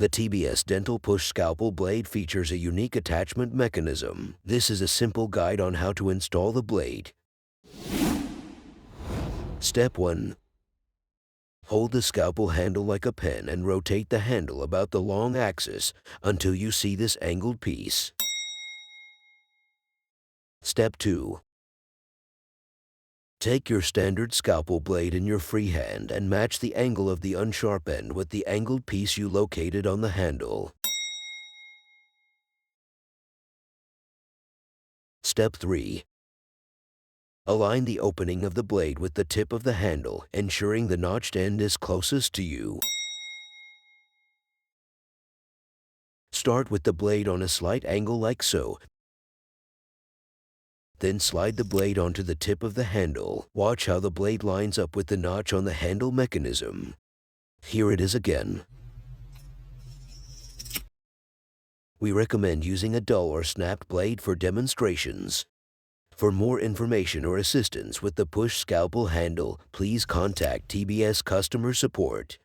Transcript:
The TBS Dental Push Scalpel blade features a unique attachment mechanism. This is a simple guide on how to install the blade. Step 1. Hold the scalpel handle like a pen and rotate the handle about the long axis until you see this angled piece. Step 2. Take your standard scalpel blade in your free hand and match the angle of the unsharp end with the angled piece you located on the handle. Step 3. Align the opening of the blade with the tip of the handle, ensuring the notched end is closest to you. Start with the blade on a slight angle like so. Then slide the blade onto the tip of the handle. Watch how the blade lines up with the notch on the handle mechanism. Here it is again. We recommend using a dull or snapped blade for demonstrations. For more information or assistance with the Push Scalpel Handle, please contact TBS Customer Support.